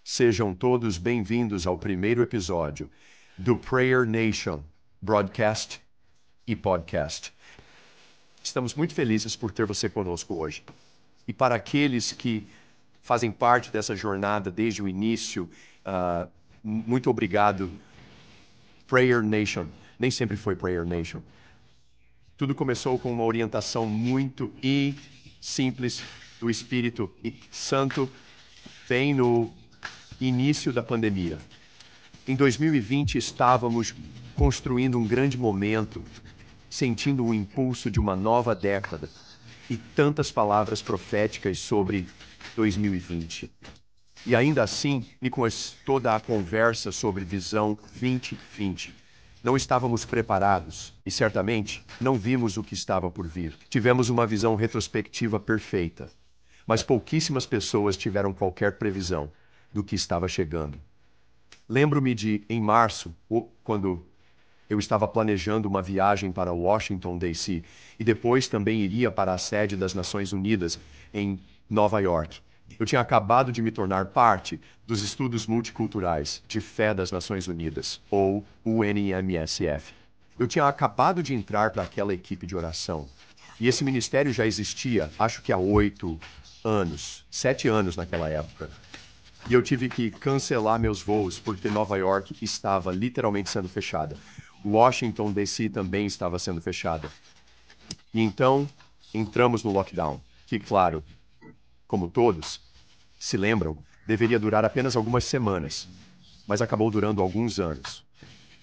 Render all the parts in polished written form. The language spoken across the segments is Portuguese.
Sejam todos bem-vindos ao primeiro episódio do Prayer Nation Broadcast e Podcast. Estamos muito felizes por ter você conosco hoje. E para aqueles que fazem parte dessa jornada desde o início, muito obrigado. Prayer Nation. Nem sempre foi Prayer Nation. Tudo começou com uma orientação muito simples do Espírito Santo bem no início da pandemia. Em 2020 estávamos construindo um grande momento, sentindo o impulso de uma nova década e tantas palavras proféticas sobre 2020. E ainda assim, e com toda a conversa sobre visão 2020, não estávamos preparados e certamente não vimos o que estava por vir. Tivemos uma visão retrospectiva perfeita, mas pouquíssimas pessoas tiveram qualquer previsão do que estava chegando. Lembro-me de, em março, quando eu estava planejando uma viagem para Washington, D.C., e depois também iria para a sede das Nações Unidas em Nova York. Eu tinha acabado de me tornar parte dos Estudos Multiculturais de Fé das Nações Unidas, ou UNMSF. Eu tinha acabado de entrar para aquela equipe de oração. E esse ministério já existia, acho que há 7 anos naquela época. E eu tive que cancelar meus voos porque Nova York estava literalmente sendo fechada. Washington, D.C. também estava sendo fechada. E então, entramos no lockdown, que, claro, como todos se lembram, deveria durar apenas algumas semanas, mas acabou durando alguns anos.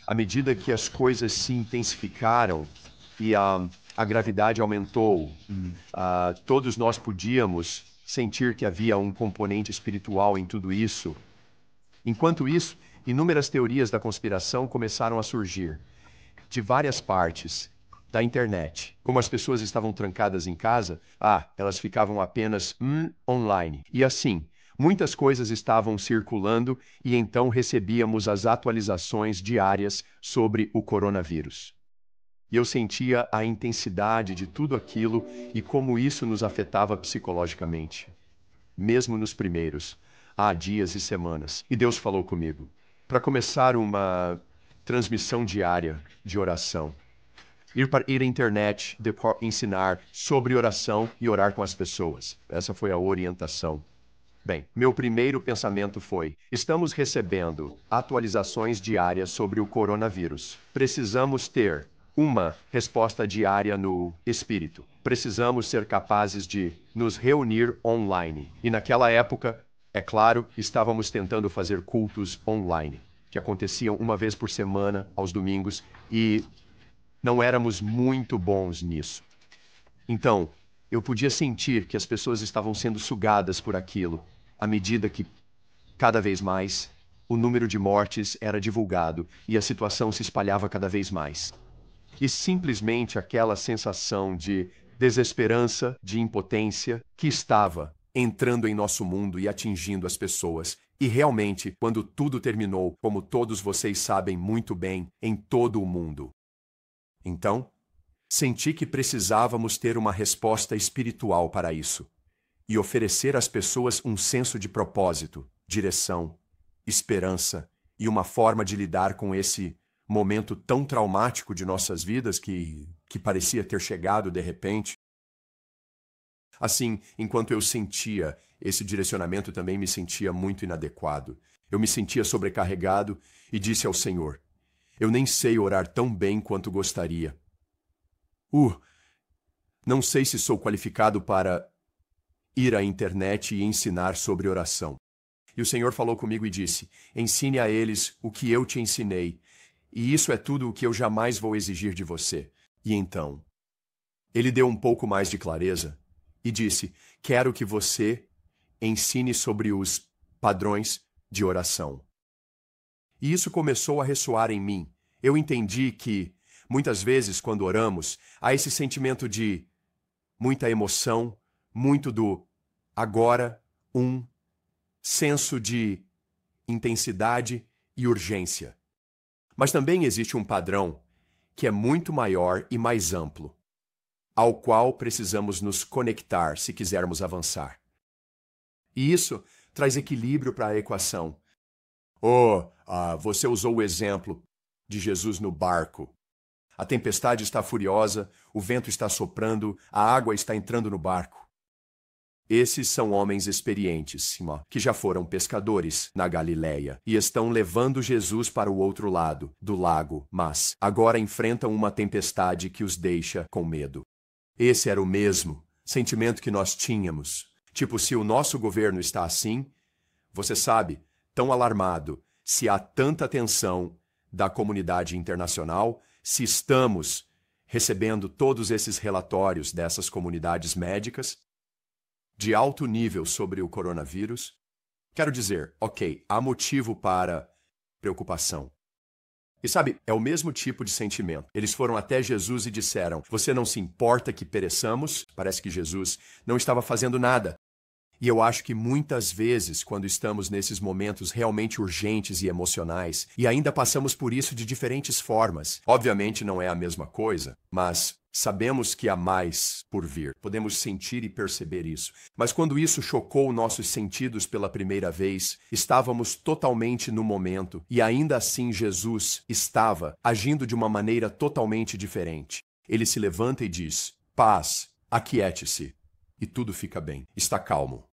À medida que as coisas se intensificaram e a gravidade aumentou, todos nós podíamos sentir que havia um componente espiritual em tudo isso. Enquanto isso, inúmeras teorias da conspiração começaram a surgir, de várias partes da internet. Como as pessoas estavam trancadas em casa, elas ficavam apenas online. E assim, muitas coisas estavam circulando e então recebíamos as atualizações diárias sobre o coronavírus. E eu sentia a intensidade de tudo aquilo e como isso nos afetava psicologicamente. Mesmo nos primeiros, há dias e semanas. E Deus falou comigo para começar uma transmissão diária de oração. Ir à internet, ensinar sobre oração e orar com as pessoas. Essa foi a orientação. Bem, meu primeiro pensamento foi: estamos recebendo atualizações diárias sobre o coronavírus. Precisamos ter uma resposta diária no Espírito. Precisamos ser capazes de nos reunir online. E naquela época, é claro, estávamos tentando fazer cultos online, que aconteciam uma vez por semana, aos domingos, e não éramos muito bons nisso. Então, eu podia sentir que as pessoas estavam sendo sugadas por aquilo, à medida que, cada vez mais, o número de mortes era divulgado e a situação se espalhava cada vez mais. E simplesmente aquela sensação de desesperança, de impotência, que estava entrando em nosso mundo e atingindo as pessoas. E realmente, quando tudo terminou, como todos vocês sabem muito bem, em todo o mundo. Então, senti que precisávamos ter uma resposta espiritual para isso e oferecer às pessoas um senso de propósito, direção, esperança e uma forma de lidar com esse momento tão traumático de nossas vidas que parecia ter chegado de repente. Assim, enquanto eu sentia esse direcionamento, também me sentia muito inadequado. Eu me sentia sobrecarregado e disse ao Senhor: eu nem sei orar tão bem quanto gostaria. Não sei se sou qualificado para ir à internet e ensinar sobre oração. E o Senhor falou comigo e disse: ensine a eles o que eu te ensinei, e isso é tudo o que eu jamais vou exigir de você. E então, ele deu um pouco mais de clareza e disse: quero que você ensine sobre os padrões de oração. E isso começou a ressoar em mim. Eu entendi que, muitas vezes, quando oramos, há esse sentimento de muita emoção, muito do agora, senso de intensidade e urgência. Mas também existe um padrão que é muito maior e mais amplo, ao qual precisamos nos conectar se quisermos avançar. E isso traz equilíbrio para a equação. Você usou o exemplo de Jesus no barco. A tempestade está furiosa, o vento está soprando, a água está entrando no barco. Esses são homens experientes, que já foram pescadores na Galileia e estão levando Jesus para o outro lado do lago, mas agora enfrentam uma tempestade que os deixa com medo. Esse era o mesmo sentimento que nós tínhamos. Tipo, se o nosso governo está assim, você sabe, tão alarmado, se há tanta tensão da comunidade internacional, se estamos recebendo todos esses relatórios dessas comunidades médicas de alto nível sobre o coronavírus, quero dizer, ok, há motivo para preocupação. E sabe, é o mesmo tipo de sentimento. Eles foram até Jesus e disseram, você não se importa que pereçamos? Parece que Jesus não estava fazendo nada. E eu acho que muitas vezes, quando estamos nesses momentos realmente urgentes e emocionais, e ainda passamos por isso de diferentes formas, obviamente não é a mesma coisa, mas sabemos que há mais por vir. Podemos sentir e perceber isso. Mas quando isso chocou nossos sentidos pela primeira vez, estávamos totalmente no momento, e ainda assim Jesus estava agindo de uma maneira totalmente diferente. Ele se levanta e diz, paz, aquiete-se, e tudo fica bem, está calmo.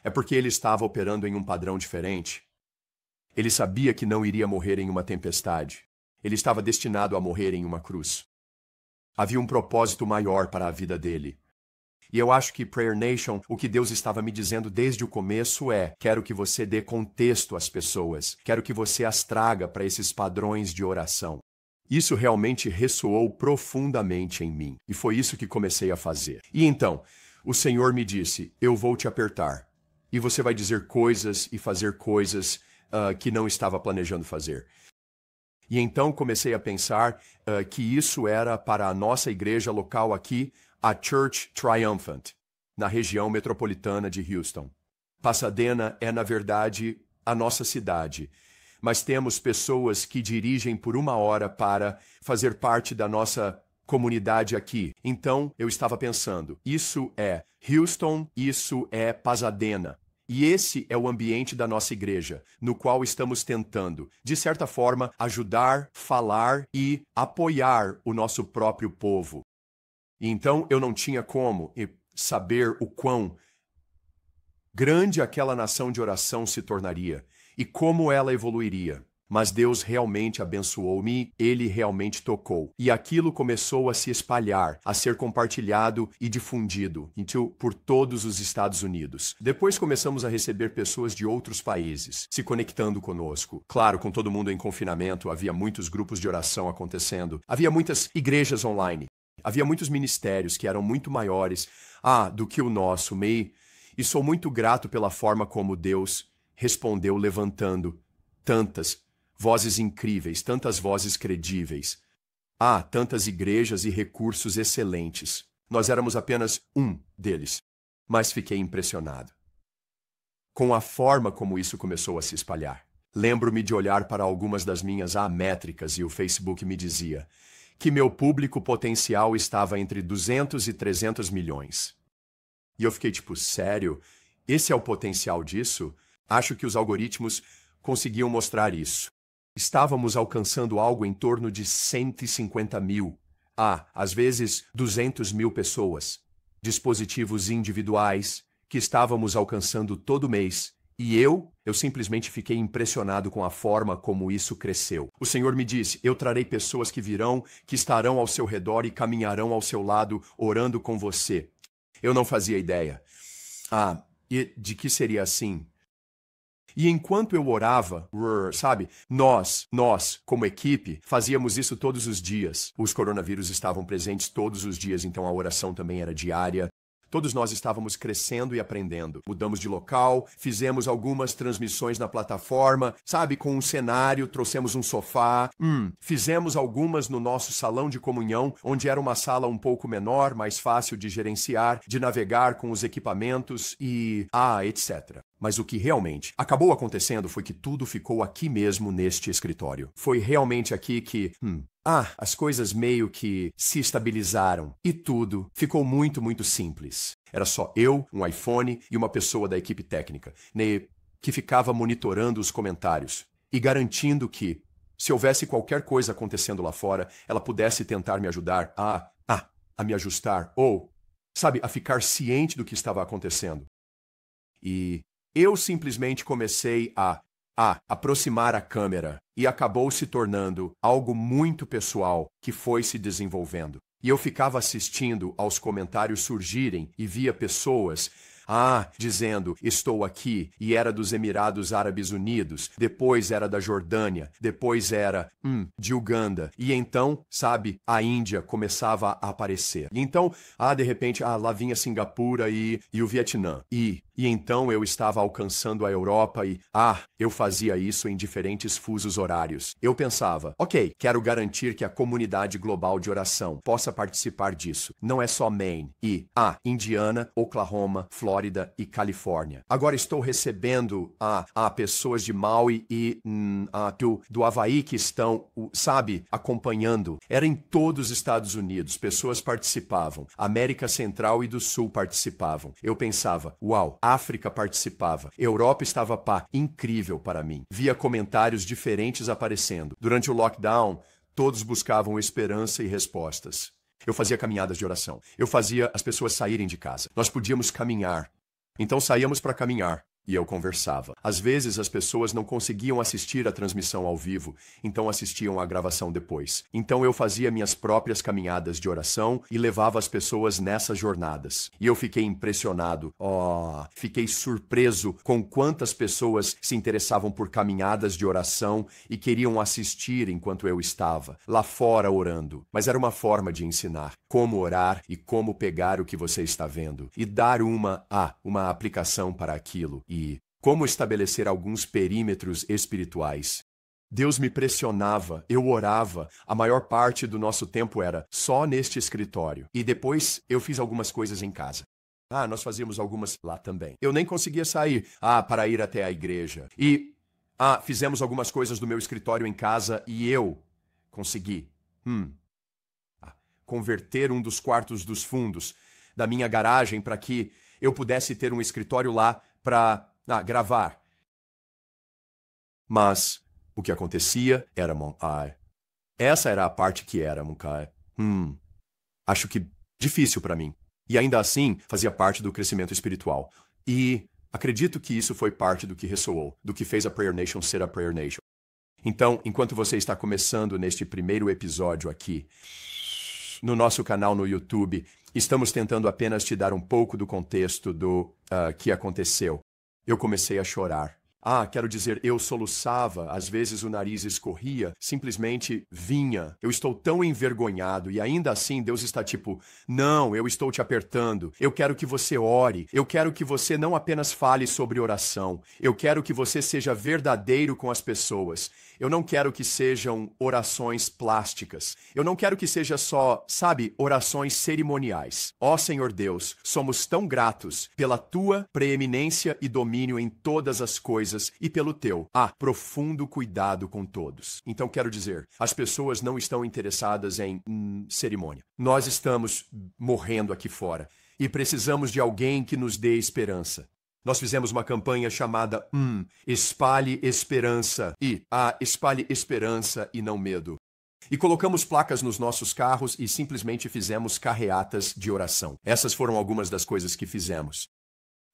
É porque ele estava operando em um padrão diferente. Ele sabia que não iria morrer em uma tempestade. Ele estava destinado a morrer em uma cruz. Havia um propósito maior para a vida dele. E eu acho que Prayer Nation, o que Deus estava me dizendo desde o começo é: quero que você dê contexto às pessoas. Quero que você as traga para esses padrões de oração. Isso realmente ressoou profundamente em mim. E foi isso que comecei a fazer. E então, o Senhor me disse, eu vou te apertar. E você vai dizer coisas e fazer coisas que não estava planejando fazer. E então comecei a pensar que isso era para a nossa igreja local aqui, a Church Triumphant, na região metropolitana de Houston. Pasadena é, na verdade, a nossa cidade, mas temos pessoas que dirigem por 1 hora para fazer parte da nossa comunidade aqui. Então, eu estava pensando, isso é Houston, isso é Pasadena. E esse é o ambiente da nossa igreja, no qual estamos tentando, de certa forma, ajudar, falar e apoiar o nosso próprio povo. E então, eu não tinha como saber o quão grande aquela nação de oração se tornaria e como ela evoluiria. Mas Deus realmente abençoou-me, Ele realmente tocou. E aquilo começou a se espalhar, a ser compartilhado e difundido por todos os Estados Unidos. Depois começamos a receber pessoas de outros países se conectando conosco. Claro, com todo mundo em confinamento, havia muitos grupos de oração acontecendo. Havia muitas igrejas online. Havia muitos ministérios que eram muito maiores do que o nosso. E sou muito grato pela forma como Deus respondeu levantando tantas vozes incríveis, tantas vozes credíveis. Tantas igrejas e recursos excelentes. Nós éramos apenas um deles, mas fiquei impressionado com a forma como isso começou a se espalhar. Lembro-me de olhar para algumas das minhas métricas e o Facebook me dizia que meu público potencial estava entre 200 e 300 milhões. E eu fiquei tipo, sério? Esse é o potencial disso? Acho que os algoritmos conseguiam mostrar isso. Estávamos alcançando algo em torno de 150 mil, às vezes 200 mil pessoas, dispositivos individuais que estávamos alcançando todo mês. E eu simplesmente fiquei impressionado com a forma como isso cresceu. O Senhor me disse, eu trarei pessoas que virão, que estarão ao seu redor e caminharão ao seu lado, orando com você. Eu não fazia ideia. E de que seria assim? E enquanto eu orava, sabe, nós, como equipe, fazíamos isso todos os dias. Os coronavírus estavam presentes todos os dias, então a oração também era diária. Todos nós estávamos crescendo e aprendendo. Mudamos de local, fizemos algumas transmissões na plataforma, sabe, com um cenário, trouxemos um sofá. Fizemos algumas no nosso salão de comunhão, onde era uma sala um pouco menor, mais fácil de gerenciar, de navegar com os equipamentos e etc. Mas o que realmente acabou acontecendo foi que tudo ficou aqui mesmo neste escritório. Foi realmente aqui que, as coisas meio que se estabilizaram e tudo ficou muito, muito simples. Era só eu, um iPhone e uma pessoa da equipe técnica, que ficava monitorando os comentários e garantindo que, se houvesse qualquer coisa acontecendo lá fora, ela pudesse tentar me ajudar a me ajustar ou, sabe, a ficar ciente do que estava acontecendo. E eu simplesmente comecei a aproximar a câmera e acabou se tornando algo muito pessoal que foi se desenvolvendo. E eu ficava assistindo aos comentários surgirem e via pessoas dizendo, estou aqui, e era dos Emirados Árabes Unidos, depois era da Jordânia, depois era de Uganda, e então, sabe, a Índia começava a aparecer. E então, de repente, lá vinha Singapura e o Vietnã. E então eu estava alcançando a Europa e, eu fazia isso em diferentes fusos horários. Eu pensava, ok, quero garantir que a comunidade global de oração possa participar disso. Não é só Maine e, Indiana, Oklahoma, Flórida e Califórnia. Agora estou recebendo pessoas de Maui e do Havaí que estão, sabe, acompanhando. Era em todos os Estados Unidos, pessoas participavam. América Central e do Sul participavam. Eu pensava, uau, África participava. Europa estava incrível para mim. Via comentários diferentes aparecendo. Durante o lockdown, todos buscavam esperança e respostas. Eu fazia caminhadas de oração. Eu fazia as pessoas saírem de casa. Nós podíamos caminhar. Então saíamos para caminhar. E eu conversava. Às vezes as pessoas não conseguiam assistir a transmissão ao vivo, então assistiam à gravação depois. Então eu fazia minhas próprias caminhadas de oração e levava as pessoas nessas jornadas. E eu fiquei impressionado. Fiquei surpreso com quantas pessoas se interessavam por caminhadas de oração e queriam assistir enquanto eu estava lá fora orando. Mas era uma forma de ensinar como orar e como pegar o que você está vendo e dar uma aplicação para aquilo. E como estabelecer alguns perímetros espirituais. Deus me pressionava, eu orava, a maior parte do nosso tempo era só neste escritório. E depois eu fiz algumas coisas em casa. Nós fazíamos algumas lá também. Eu nem conseguia sair, para ir até a igreja. E, fizemos algumas coisas do meu escritório em casa e eu consegui, converter um dos quartos dos fundos da minha garagem para que eu pudesse ter um escritório lá para gravar. Mas o que acontecia era, essa era a parte que era, acho que difícil para mim. E ainda assim, fazia parte do crescimento espiritual. E acredito que isso foi parte do que ressoou, do que fez a Prayer Nation ser a Prayer Nation. Então, enquanto você está começando neste primeiro episódio aqui, no nosso canal no YouTube, estamos tentando apenas te dar um pouco do contexto do que aconteceu. Eu comecei a chorar. Quero dizer, eu soluçava, às vezes o nariz escorria, simplesmente vinha. Eu estou tão envergonhado e ainda assim Deus está tipo, não, eu estou te apertando. Eu quero que você ore. Eu quero que você não apenas fale sobre oração. Eu quero que você seja verdadeiro com as pessoas. Eu não quero que sejam orações plásticas. Eu não quero que seja só, sabe, orações cerimoniais. Ó Senhor Deus, somos tão gratos pela tua preeminência e domínio em todas as coisas e pelo teu profundo cuidado com todos. Então quero dizer, as pessoas não estão interessadas em cerimônia. Nós estamos morrendo aqui fora e precisamos de alguém que nos dê esperança. Nós fizemos uma campanha chamada Espalhe Esperança Espalhe Esperança e não medo. E colocamos placas nos nossos carros e simplesmente fizemos carreatas de oração. Essas foram algumas das coisas que fizemos.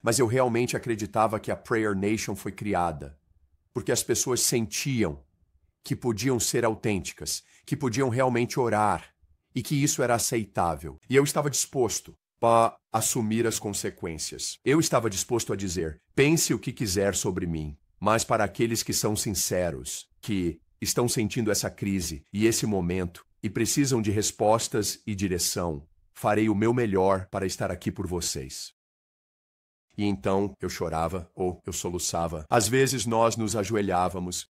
Mas eu realmente acreditava que a Prayer Nation foi criada porque as pessoas sentiam que podiam ser autênticas, que podiam realmente orar e que isso era aceitável. E eu estava disposto para assumir as consequências. Eu estava disposto a dizer, pense o que quiser sobre mim, mas para aqueles que são sinceros, que estão sentindo essa crise e esse momento e precisam de respostas e direção, farei o meu melhor para estar aqui por vocês. E então eu chorava ou eu soluçava. Às vezes nós nos ajoelhávamos.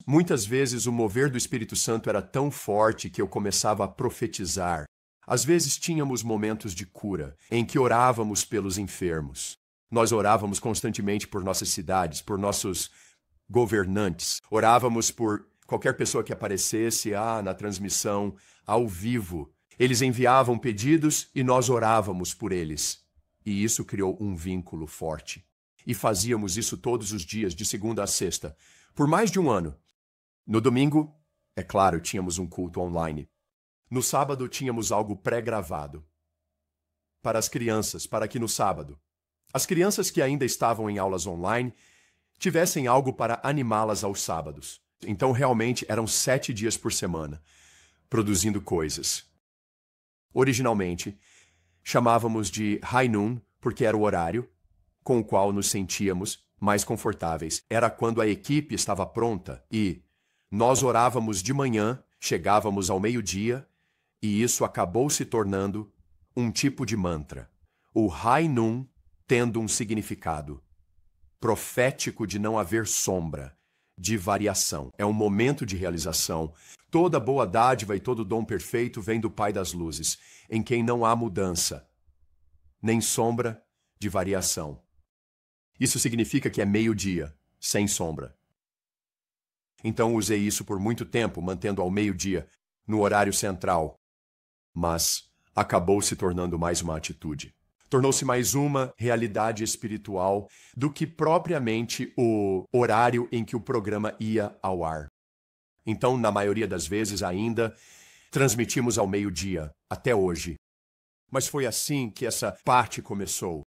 Muitas vezes o mover do Espírito Santo era tão forte que eu começava a profetizar. Às vezes tínhamos momentos de cura, em que orávamos pelos enfermos. Nós orávamos constantemente por nossas cidades, por nossos governantes. Orávamos por qualquer pessoa que aparecesse na transmissão ao vivo. Eles enviavam pedidos e nós orávamos por eles. E isso criou um vínculo forte. E fazíamos isso todos os dias, de segunda a sexta, por mais de um ano. No domingo, é claro, tínhamos um culto online. No sábado, tínhamos algo pré-gravado para as crianças, para que no sábado, as crianças que ainda estavam em aulas online tivessem algo para animá-las aos sábados. Então, realmente, eram 7 dias por semana, produzindo coisas. Originalmente, chamávamos de High Noon, porque era o horário com o qual nos sentíamos mais confortáveis. Era quando a equipe estava pronta e nós orávamos de manhã, chegávamos ao meio-dia, e isso acabou se tornando um tipo de mantra. O High Noon tendo um significado profético de não haver sombra, de variação. É um momento de realização. Toda boa dádiva e todo dom perfeito vem do Pai das luzes, em quem não há mudança, nem sombra de variação. Isso significa que é meio-dia, sem sombra. Então usei isso por muito tempo, mantendo ao meio-dia, no horário central. Mas acabou se tornando mais uma atitude. Tornou-se mais uma realidade espiritual do que propriamente o horário em que o programa ia ao ar. Então, na maioria das vezes ainda, transmitimos ao meio-dia, até hoje. Mas foi assim que essa parte começou.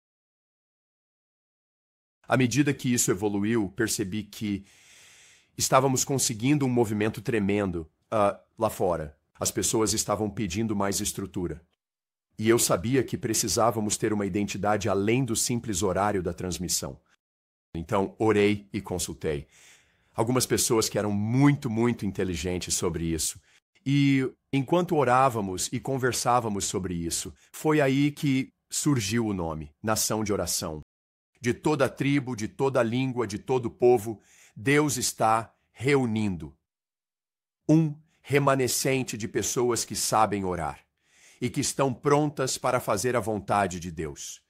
À medida que isso evoluiu, percebi que estávamos conseguindo um movimento tremendo lá fora. As pessoas estavam pedindo mais estrutura. E eu sabia que precisávamos ter uma identidade além do simples horário da transmissão. Então, orei e consultei algumas pessoas que eram muito, muito inteligentes sobre isso. E enquanto orávamos e conversávamos sobre isso, foi aí que surgiu o nome, Nação de Oração. De toda a tribo, de toda a língua, de todo o povo, Deus está reunindo um remanescente de pessoas que sabem orar e que estão prontas para fazer a vontade de Deus.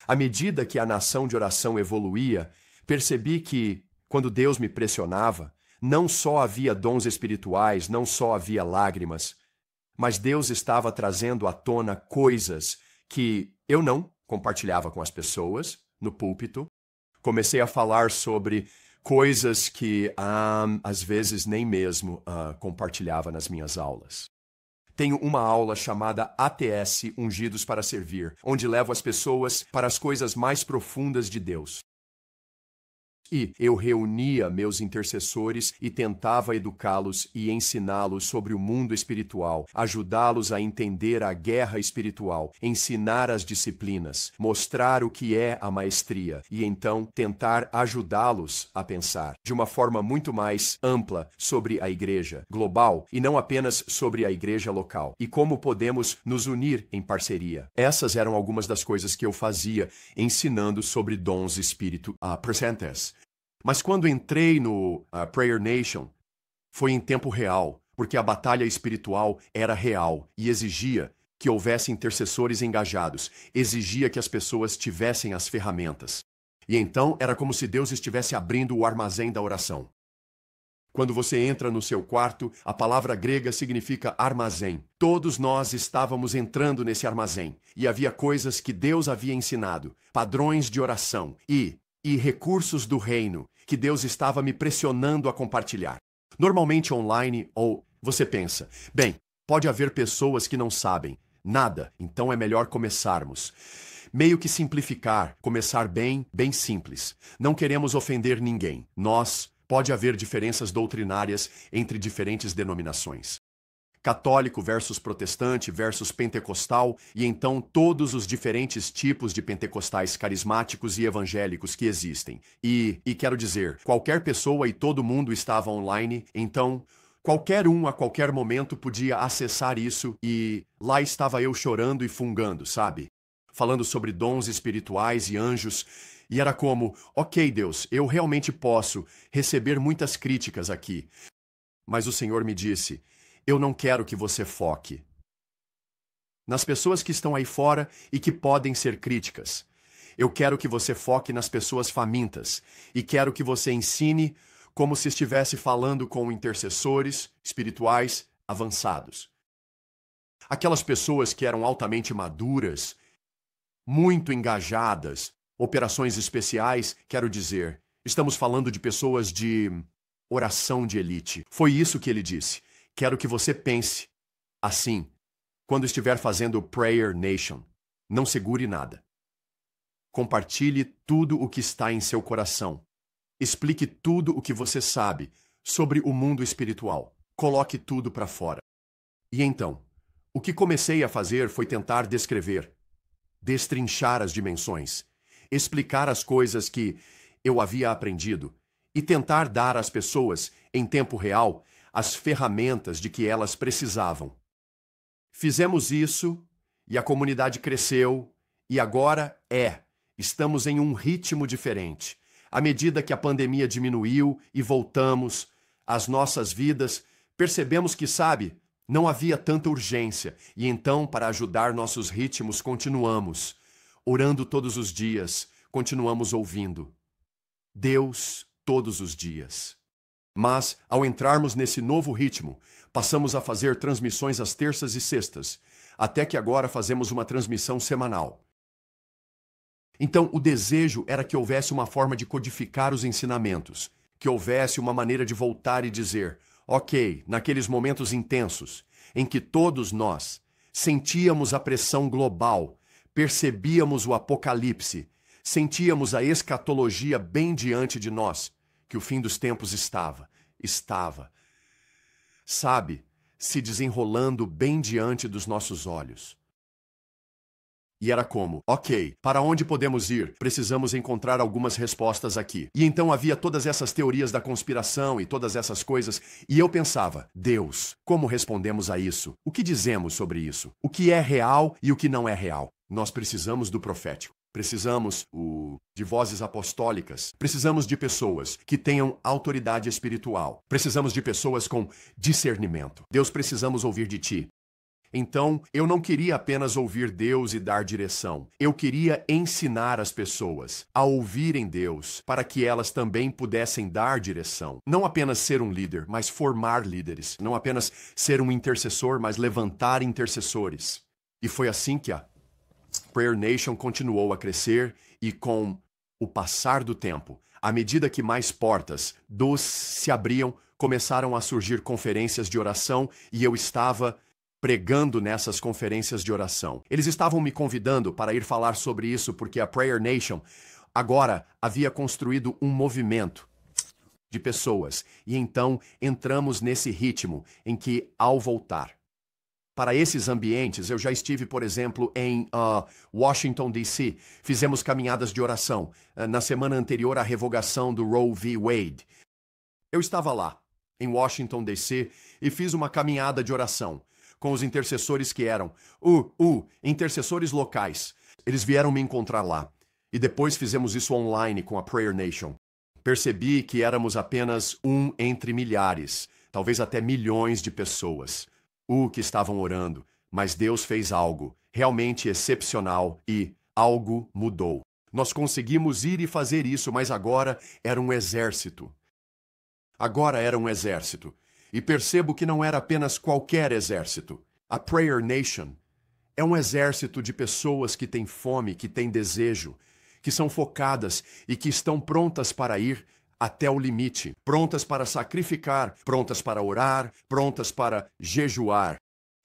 À medida que a nação de oração evoluía, percebi que, quando Deus me pressionava, não só havia dons espirituais, não só havia lágrimas, mas Deus estava trazendo à tona coisas que eu não compartilhava com as pessoas no púlpito. Comecei a falar sobre coisas que, às vezes, nem mesmo compartilhava nas minhas aulas. Tenho uma aula chamada ATS, Ungidos para Servir, onde levo as pessoas para as coisas mais profundas de Deus. E eu reunia meus intercessores e tentava educá-los e ensiná-los sobre o mundo espiritual, ajudá-los a entender a guerra espiritual, ensinar as disciplinas, mostrar o que é a maestria e então tentar ajudá-los a pensar de uma forma muito mais ampla sobre a igreja global e não apenas sobre a igreja local e como podemos nos unir em parceria. Essas eram algumas das coisas que eu fazia ensinando sobre dons espírito presentes. Mas quando entrei no Prayer Nation, foi em tempo real, porque a batalha espiritual era real e exigia que houvesse intercessores engajados, exigia que as pessoas tivessem as ferramentas. E então era como se Deus estivesse abrindo o armazém da oração. Quando você entra no seu quarto, a palavra grega significa armazém. Todos nós estávamos entrando nesse armazém e havia coisas que Deus havia ensinado, padrões de oração e recursos do reino que Deus estava me pressionando a compartilhar. Normalmente online, ou você pensa, bem, pode haver pessoas que não sabem nada, então é melhor começarmos. Meio que simplificar, começar bem simples. Não queremos ofender ninguém. Pode haver diferenças doutrinárias entre diferentes denominações. Católico versus protestante versus pentecostal, e então todos os diferentes tipos de pentecostais carismáticos e evangélicos que existem. E quero dizer, qualquer pessoa e todo mundo estava online, então qualquer um a qualquer momento podia acessar isso e lá estava eu chorando e fungando, sabe? Falando sobre dons espirituais e anjos, e era como, ok Deus, eu realmente posso receber muitas críticas aqui. Mas o Senhor me disse, eu não quero que você foque nas pessoas que estão aí fora e que podem ser críticas. Eu quero que você foque nas pessoas famintas e quero que você ensine como se estivesse falando com intercessores espirituais avançados. Aquelas pessoas que eram altamente maduras, muito engajadas, operações especiais, quero dizer, estamos falando de pessoas de oração de elite. Foi isso que ele disse. Quero que você pense assim, quando estiver fazendo Prayer Nation. Não segure nada. Compartilhe tudo o que está em seu coração. Explique tudo o que você sabe sobre o mundo espiritual. Coloque tudo para fora. E então, o que comecei a fazer foi tentar descrever, destrinchar as dimensões, explicar as coisas que eu havia aprendido e tentar dar às pessoas, em tempo real, as ferramentas de que elas precisavam. Fizemos isso e a comunidade cresceu e agora estamos em um ritmo diferente. À medida que a pandemia diminuiu e voltamos às nossas vidas, percebemos que, não havia tanta urgência. E então, para ajudar nossos ritmos, continuamos orando todos os dias, continuamos ouvindo Deus todos os dias. Mas, ao entrarmos nesse novo ritmo, passamos a fazer transmissões às terças e sextas, até que agora fazemos uma transmissão semanal. Então, o desejo era que houvesse uma forma de codificar os ensinamentos, que houvesse uma maneira de voltar e dizer, ok, naqueles momentos intensos, em que todos nós sentíamos a pressão global, percebíamos o apocalipse, sentíamos a escatologia bem diante de nós, que o fim dos tempos estava, se desenrolando bem diante dos nossos olhos. E era como, ok, para onde podemos ir? Precisamos encontrar algumas respostas aqui. E então havia todas essas teorias da conspiração e todas essas coisas, e eu pensava, Deus, como respondemos a isso? O que dizemos sobre isso? O que é real e o que não é real? Nós precisamos do profético. Precisamos de vozes apostólicas. Precisamos de pessoas que tenham autoridade espiritual. Precisamos de pessoas com discernimento. Deus, precisamos ouvir de Ti. Então, eu não queria apenas ouvir Deus e dar direção. Eu queria ensinar as pessoas a ouvirem Deus para que elas também pudessem dar direção. Não apenas ser um líder, mas formar líderes. Não apenas ser um intercessor, mas levantar intercessores. E foi assim que a Prayer Nation continuou a crescer e com o passar do tempo, à medida que mais portas se abriam, começaram a surgir conferências de oração e eu estava pregando nessas conferências de oração. Eles estavam me convidando para ir falar sobre isso porque a Prayer Nation agora havia construído um movimento de pessoas e então entramos nesse ritmo em que, ao voltar para esses ambientes, eu já estive, por exemplo, em Washington, D.C. Fizemos caminhadas de oração na semana anterior à revogação do Roe v. Wade. Eu estava lá, em Washington, D.C., e fiz uma caminhada de oração com os intercessores que eram intercessores locais. Eles vieram me encontrar lá. E depois fizemos isso online com a Prayer Nation. Percebi que éramos apenas um entre milhares, talvez até milhões de pessoas. Que estavam orando, mas Deus fez algo realmente excepcional e algo mudou. Nós conseguimos ir e fazer isso, mas agora era um exército. Agora era um exército. E percebo que não era apenas qualquer exército. A Prayer Nation é um exército de pessoas que têm fome, que têm desejo, que são focadas e que estão prontas para ir até o limite, prontas para sacrificar, prontas para orar, prontas para jejuar.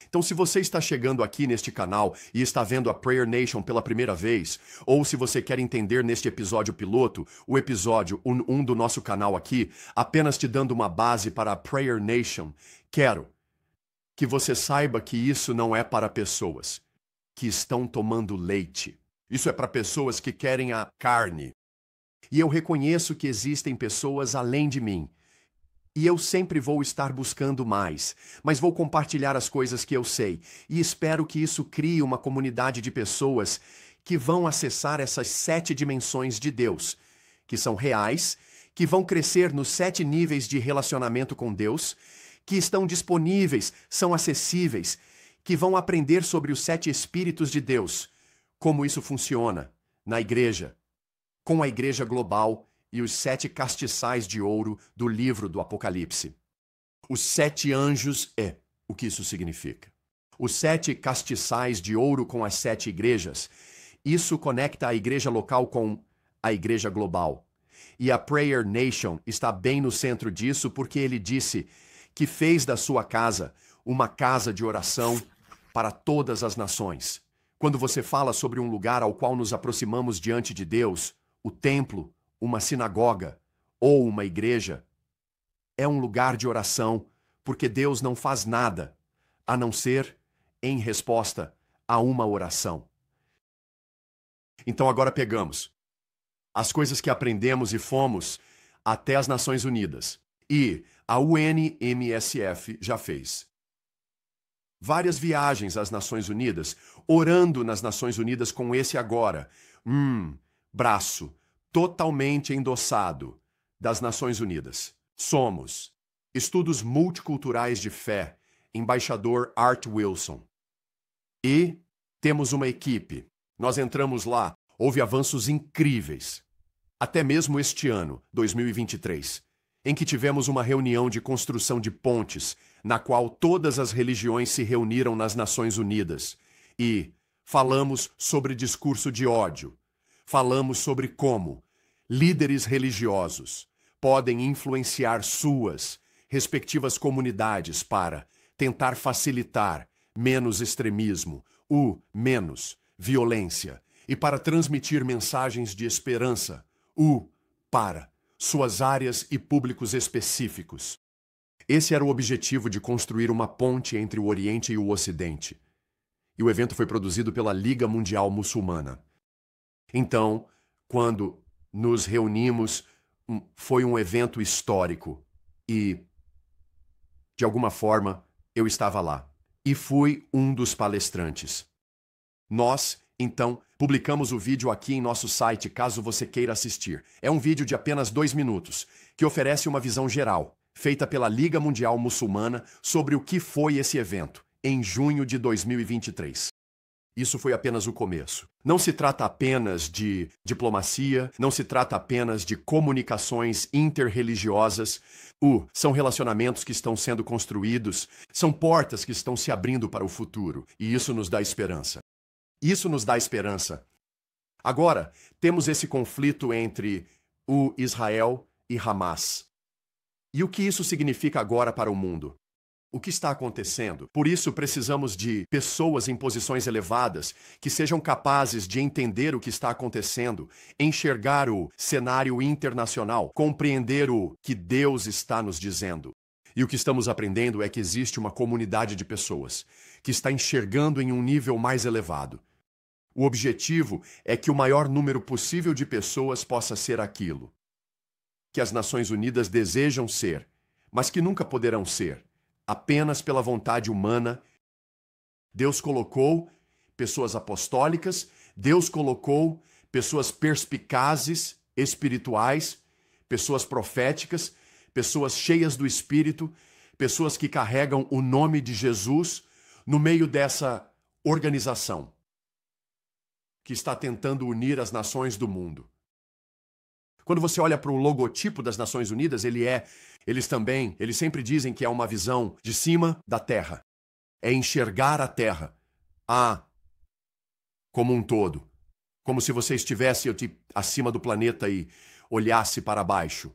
Então, se você está chegando aqui neste canal e está vendo a Prayer Nation pela primeira vez, ou se você quer entender neste episódio piloto, o episódio 1 do nosso canal aqui, apenas te dando uma base para a Prayer Nation, quero que você saiba que isso não é para pessoas que estão tomando leite. Isso é para pessoas que querem a carne. E eu reconheço que existem pessoas além de mim. E eu sempre vou estar buscando mais, mas vou compartilhar as coisas que eu sei. E espero que isso crie uma comunidade de pessoas que vão acessar essas 7 dimensões de Deus, que são reais, que vão crescer nos 7 níveis de relacionamento com Deus, que estão disponíveis, são acessíveis, que vão aprender sobre os 7 Espíritos de Deus, como isso funciona na igreja, com a igreja global e os 7 castiçais de ouro do livro do Apocalipse. Os 7 anjos é o que isso significa. Os 7 castiçais de ouro com as 7 igrejas, isso conecta a igreja local com a igreja global. E a Prayer Nation está bem no centro disso porque ele disse que fez da sua casa uma casa de oração para todas as nações. Quando você fala sobre um lugar ao qual nos aproximamos diante de Deus, o templo, uma sinagoga ou uma igreja, é um lugar de oração, porque Deus não faz nada a não ser em resposta a uma oração. Então agora pegamos as coisas que aprendemos e fomos até as Nações Unidas. E a UNMSF já fez várias viagens às Nações Unidas, orando nas Nações Unidas com esse agora. Braço totalmente endossado das Nações Unidas. Somos Estudos Multiculturais de Fé, embaixador Art Wilson. E temos uma equipe. Nós entramos lá, houve avanços incríveis. Até mesmo este ano, 2023, em que tivemos uma reunião de construção de pontes, na qual todas as religiões se reuniram nas Nações Unidas. E falamos sobre discurso de ódio. Falamos sobre como líderes religiosos podem influenciar suas respectivas comunidades para tentar facilitar menos extremismo, menos violência, e para transmitir mensagens de esperança, para suas áreas e públicos específicos. Esse era o objetivo de construir uma ponte entre o Oriente e o Ocidente. E o evento foi produzido pela Liga Mundial Muçulmana. Então, quando nos reunimos, foi um evento histórico e, de alguma forma, eu estava lá. E fui um dos palestrantes. Nós, então, publicamos o vídeo aqui em nosso site, caso você queira assistir. É um vídeo de apenas 2 minutos, que oferece uma visão geral, feita pela Liga Mundial Muçulmana, sobre o que foi esse evento, em junho de 2023. Isso foi apenas o começo. Não se trata apenas de diplomacia, não se trata apenas de comunicações interreligiosas. São relacionamentos que estão sendo construídos, são portas que estão se abrindo para o futuro, e isso nos dá esperança. Isso nos dá esperança. Agora, temos esse conflito entre o Israel e Hamas. E o que isso significa agora para o mundo? O que está acontecendo? Por isso, precisamos de pessoas em posições elevadas que sejam capazes de entender o que está acontecendo, enxergar o cenário internacional, compreender o que Deus está nos dizendo. E o que estamos aprendendo é que existe uma comunidade de pessoas que está enxergando em um nível mais elevado. O objetivo é que o maior número possível de pessoas possa ser aquilo que as Nações Unidas desejam ser, mas que nunca poderão ser, apenas pela vontade humana. Deus colocou pessoas apostólicas, Deus colocou pessoas perspicazes, espirituais, pessoas proféticas, pessoas cheias do Espírito, pessoas que carregam o nome de Jesus no meio dessa organização que está tentando unir as nações do mundo. Quando você olha para o logotipo das Nações Unidas, eles sempre dizem que é uma visão de cima da Terra. É enxergar a Terra, como um todo. Como se você estivesse acima do planeta e olhasse para baixo.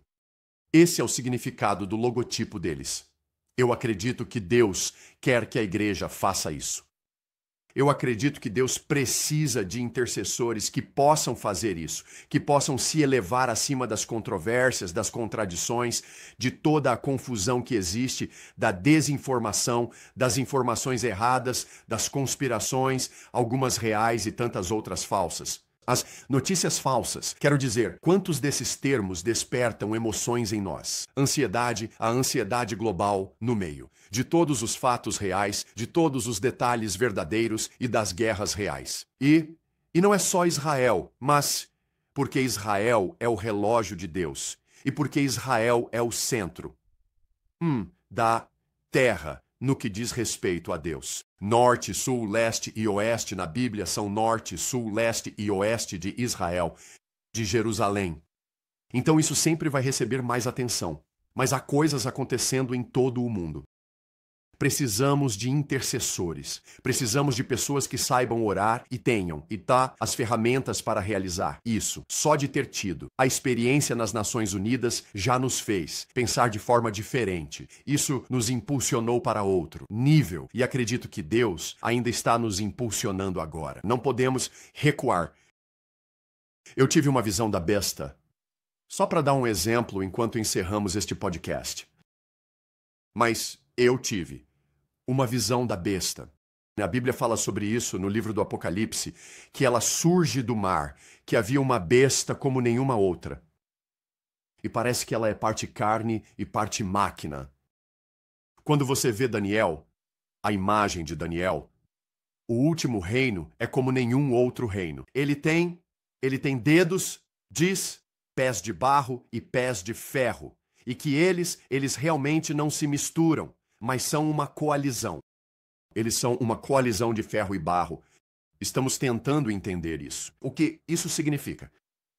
Esse é o significado do logotipo deles. Eu acredito que Deus quer que a igreja faça isso. Eu acredito que Deus precisa de intercessores que possam fazer isso, que possam se elevar acima das controvérsias, das contradições, de toda a confusão que existe, da desinformação, das informações erradas, das conspirações, algumas reais e tantas outras falsas. As notícias falsas, quero dizer, quantos desses termos despertam emoções em nós? Ansiedade, a ansiedade global no meio. De todos os fatos reais, de todos os detalhes verdadeiros e das guerras reais. E não é só Israel, mas porque Israel é o relógio de Deus. E porque Israel é o centro da terra, no que diz respeito a Deus. Norte, sul, leste e oeste na Bíblia são norte, sul, leste e oeste de Israel, de Jerusalém. Então isso sempre vai receber mais atenção. Mas há coisas acontecendo em todo o mundo. Precisamos de intercessores. Precisamos de pessoas que saibam orar e tenham, as ferramentas para realizar isso. Só de ter tido. A experiência nas Nações Unidas já nos fez pensar de forma diferente. Isso nos impulsionou para outro nível. E acredito que Deus ainda está nos impulsionando agora. Não podemos recuar. Eu tive uma visão da besta. Só para dar um exemplo enquanto encerramos este podcast. Mas eu tive uma visão da besta. A Bíblia fala sobre isso no livro do Apocalipse, que ela surge do mar, que havia uma besta como nenhuma outra. E parece que ela é parte carne e parte máquina. Quando você vê Daniel, a imagem de Daniel, o último reino é como nenhum outro reino. Ele tem dedos, diz, pés de barro e pés de ferro. E que eles realmente não se misturam, mas são uma coalizão. Eles são uma coalizão de ferro e barro. Estamos tentando entender isso. O que isso significa?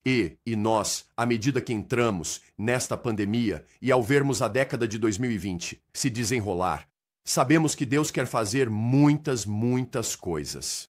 E nós, à medida que entramos nesta pandemia e ao vermos a década de 2020 se desenrolar, sabemos que Deus quer fazer muitas coisas.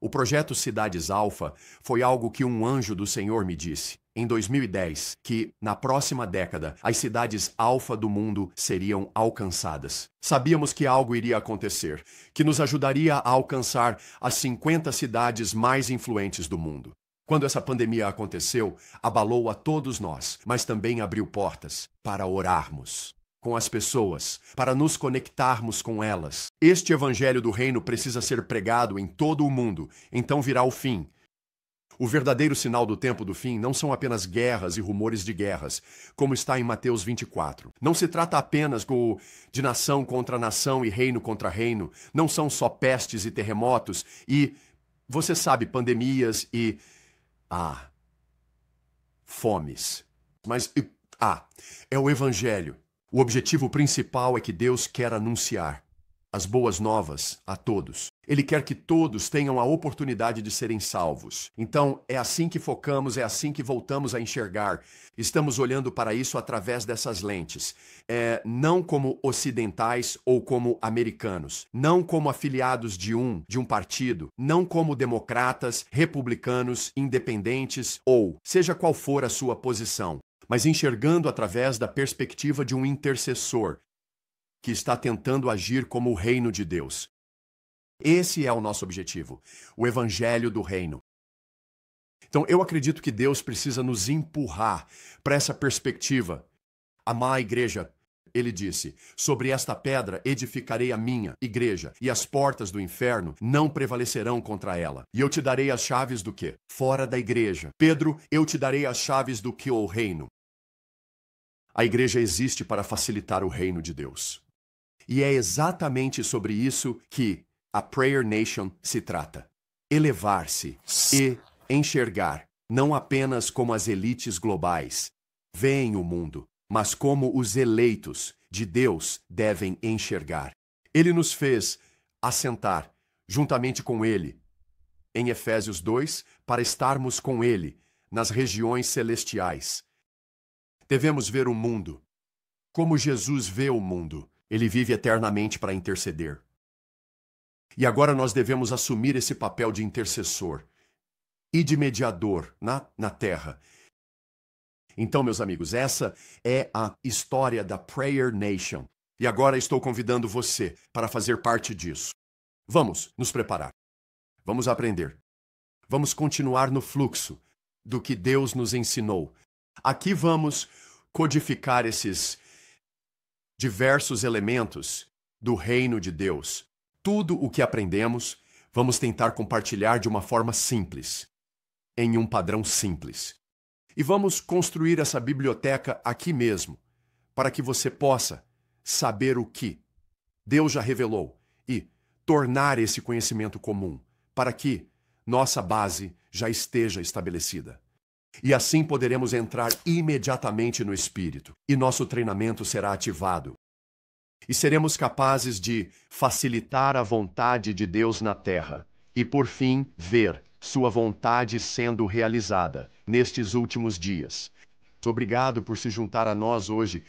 O projeto Cidades Alfa foi algo que um anjo do Senhor me disse, em 2010, que, na próxima década, as cidades alfa do mundo seriam alcançadas. Sabíamos que algo iria acontecer, que nos ajudaria a alcançar as 50 cidades mais influentes do mundo. Quando essa pandemia aconteceu, abalou a todos nós, mas também abriu portas para orarmos com as pessoas, para nos conectarmos com elas. Este evangelho do reino precisa ser pregado em todo o mundo, então virá o fim. O verdadeiro sinal do tempo do fim não são apenas guerras e rumores de guerras, como está em Mateus 24. Não se trata apenas de nação contra nação e reino contra reino. Não são só pestes e terremotos e, você sabe, pandemias e... fomes. Mas, é o evangelho. O objetivo principal é que Deus quer anunciar as boas novas a todos. Ele quer que todos tenham a oportunidade de serem salvos. Então, é assim que focamos, é assim que voltamos a enxergar. Estamos olhando para isso através dessas lentes. Não como ocidentais ou como americanos. Não como afiliados de um partido. Não como democratas, republicanos, independentes ou seja qual for a sua posição. Mas enxergando através da perspectiva de um intercessor que está tentando agir como o reino de Deus. Esse é o nosso objetivo, o evangelho do reino. Então, eu acredito que Deus precisa nos empurrar para essa perspectiva. Amar a igreja, ele disse, sobre esta pedra edificarei a minha igreja, e as portas do inferno não prevalecerão contra ela. E eu te darei as chaves do quê? Fora da igreja. Pedro, eu te darei as chaves do que? O reino. A igreja existe para facilitar o reino de Deus. E é exatamente sobre isso que a Prayer Nation se trata. Elevar-se e enxergar, não apenas como as elites globais veem o mundo, mas como os eleitos de Deus devem enxergar. Ele nos fez assentar juntamente com Ele em Efésios 2 para estarmos com Ele nas regiões celestiais. Devemos ver o mundo como Jesus vê o mundo. Ele vive eternamente para interceder. E agora nós devemos assumir esse papel de intercessor e de mediador na terra. Então, meus amigos, essa é a história da Prayer Nation. E agora estou convidando você para fazer parte disso. Vamos nos preparar. Vamos aprender. Vamos continuar no fluxo do que Deus nos ensinou. Aqui vamos codificar esses diversos elementos do reino de Deus. Tudo o que aprendemos, vamos tentar compartilhar de uma forma simples, em um padrão simples. E vamos construir essa biblioteca aqui mesmo, para que você possa saber o que Deus já revelou e tornar esse conhecimento comum, para que nossa base já esteja estabelecida. E assim poderemos entrar imediatamente no Espírito, e nosso treinamento será ativado. e seremos capazes de facilitar a vontade de Deus na terra e, por fim, ver sua vontade sendo realizada nestes últimos dias. Obrigado por se juntar a nós hoje